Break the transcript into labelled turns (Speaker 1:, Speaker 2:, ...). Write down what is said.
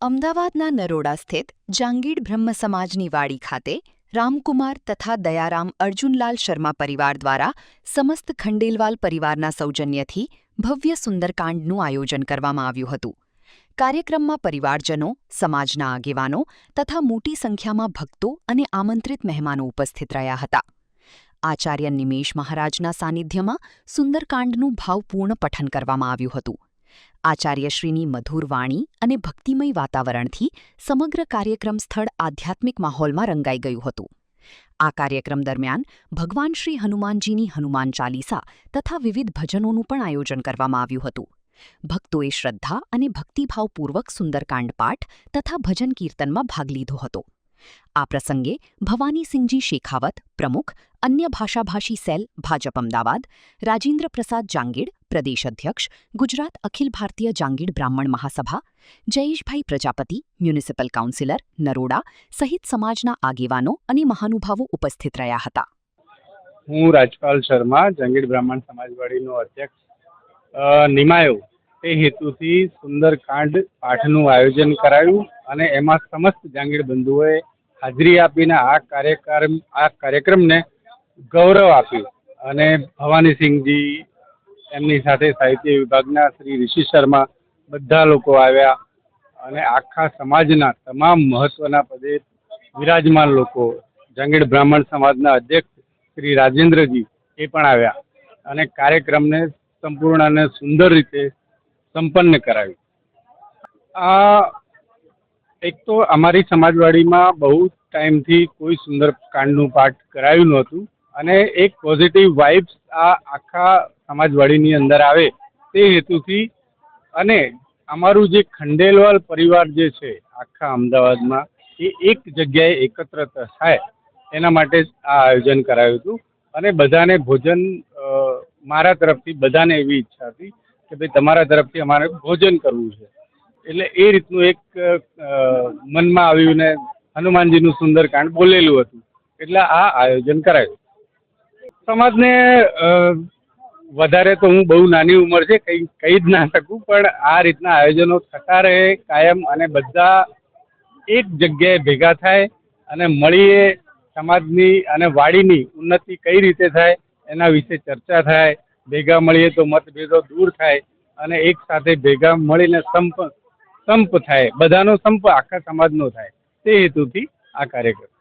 Speaker 1: અમદાવાદના નરોડા સ્થિત જાંગીડ બ્રહ્મ સમાજની વાડી ખાતે રામકુમાર તથા દયારામ અર્જુનલાલ શર્મા પરિવાર દ્વારા સમસ્ત ખંડેલવાલ પરિવારના સૌજન્યથી ભવ્ય સુંદરકાંડનું આયોજન કરવામાં આવ્યું હતું. કાર્યક્રમમાં પરિવારજનો, સમાજના આગેવાનો તથા મોટી સંખ્યામાં ભક્તો અને આમંત્રિત મહેમાનો ઉપસ્થિત રહ્યા હતા. આચાર્ય નિમેષ મહારાજના સાનિધ્યમાં સુંદરકાંડનું ભાવપૂર્ણ પઠન કરવામાં આવ્યું હતું. આચાર્યશ્રીની મધુર વાણી અને ભક્તિમય વાતાવરણથી સમગ્ર કાર્યક્રમ સ્થળ આધ્યાત્મિક માહોલમાં રંગાઈ ગયું હતું. આ કાર્યક્રમ દરમિયાન ભગવાન શ્રી હનુમાનજીની હનુમાન ચાલીસા તથા વિવિધ ભજનોનું પણ આયોજન કરવામાં આવ્યું હતું. ભક્તોએ શ્રદ્ધા અને ભક્તિભાવપૂર્વક સુંદરકાંડ પાઠ તથા ભજન કીર્તનમાં ભાગ લીધો હતો. આ પ્રસંગે ભવાનીસિંહજી શેખાવત, પ્રમુખ, અન્ય ભાષાભાષી સેલ, ભાજપ અમદાવાદ, રાજેન્દ્ર પ્રસાદ જાંગીડ, પ્રદેશ અધ્યક્ષ, ગુજરાત અખિલ ભારતીય જાંગીડ બ્રાહ્મણ મહાસભા, જયેશભાઈ પ્રજાપતિ, મ્યુનિસિપલ કાઉન્સિલર, નરોડા સહિત સમાજના આગેવાનો અને મહાનુભાવો ઉપસ્થિત રહ્યા હતા.
Speaker 2: હું રાજપાલ શર્મા, જાંગીડ બ્રાહ્મણ સમાજવાડીનો અધ્યક્ષ નિમાયો તે હેતુથી સુંદરકાંડ પાઠનું આયોજન કરાયું અને એમાં સમસ્ત જાંગીડ બંધુઓએ હાજરી આપીને આ કાર્યક્રમને ગૌરવ આપ્યું. અને ભવાનીસિંહજી, એમની સાથે સાહિત્ય વિભાગના શ્રી ઋષિ શર્મા, બધા લોકો આવ્યા અને આખા સમાજના તમામ મહત્વના પદે વિરાજમાન લોકો, જાંગીડ બ્રાહ્મણ સમાજના અધ્યક્ષ શ્રી રાજેન્દ્રજી એ પણ આવ્યા અને કાર્યક્રમને સંપૂર્ણ અને સુંદર રીતે સંપન્ન કરાવ્યું. આ એક તો અમારી સમાજવાડીમાં બહુ ટાઈમથી કોઈ સુંદરકાંડનું પાઠ કરાયું નહોતું અને એક પોઝિટિવ વાઇબ્સ આ આખા સમાજવાડીની અંદર આવે તે હેતુથી અને અમારું જે ખંડેલવાલ પરિવાર જે છે આખા અમદાવાદમાં એ એક જગ્યાએ એકત્ર થાય એના માટે આ આયોજન કરાયું હતું. અને બધાને ભોજન, મારા તરફથી બધાને એવી ઈચ્છા હતી કે ભાઈ તમારા તરફથી અમારે ભોજન કરવું છે, એટલે એ રીતનું એક મનમાં આવ્યું ને હનુમાનજીનું સુંદરકાંડ બોલેલું હતું એટલે આ આયોજન કરાયું. સમાજને વધારે તો હું બહુ નાની ઉંમર છે, કહી જ ના શકું, પણ આ રીતના આયોજનો થતા રહે કાયમ અને બધા એક જગ્યાએ ભેગા થાય અને મળીએ સમાજની અને વાડીની ઉન્નતિ કઈ રીતે થાય એના વિશે ચર્ચા થાય, ભેગા મળીએ તો મતભેદો દૂર થાય અને એક સાથે ભેગા મળીને સંપ થાય, બધાનો સંપ આખા સમાજનો થાય તે હેતુથી આ કાર્યક્રમ.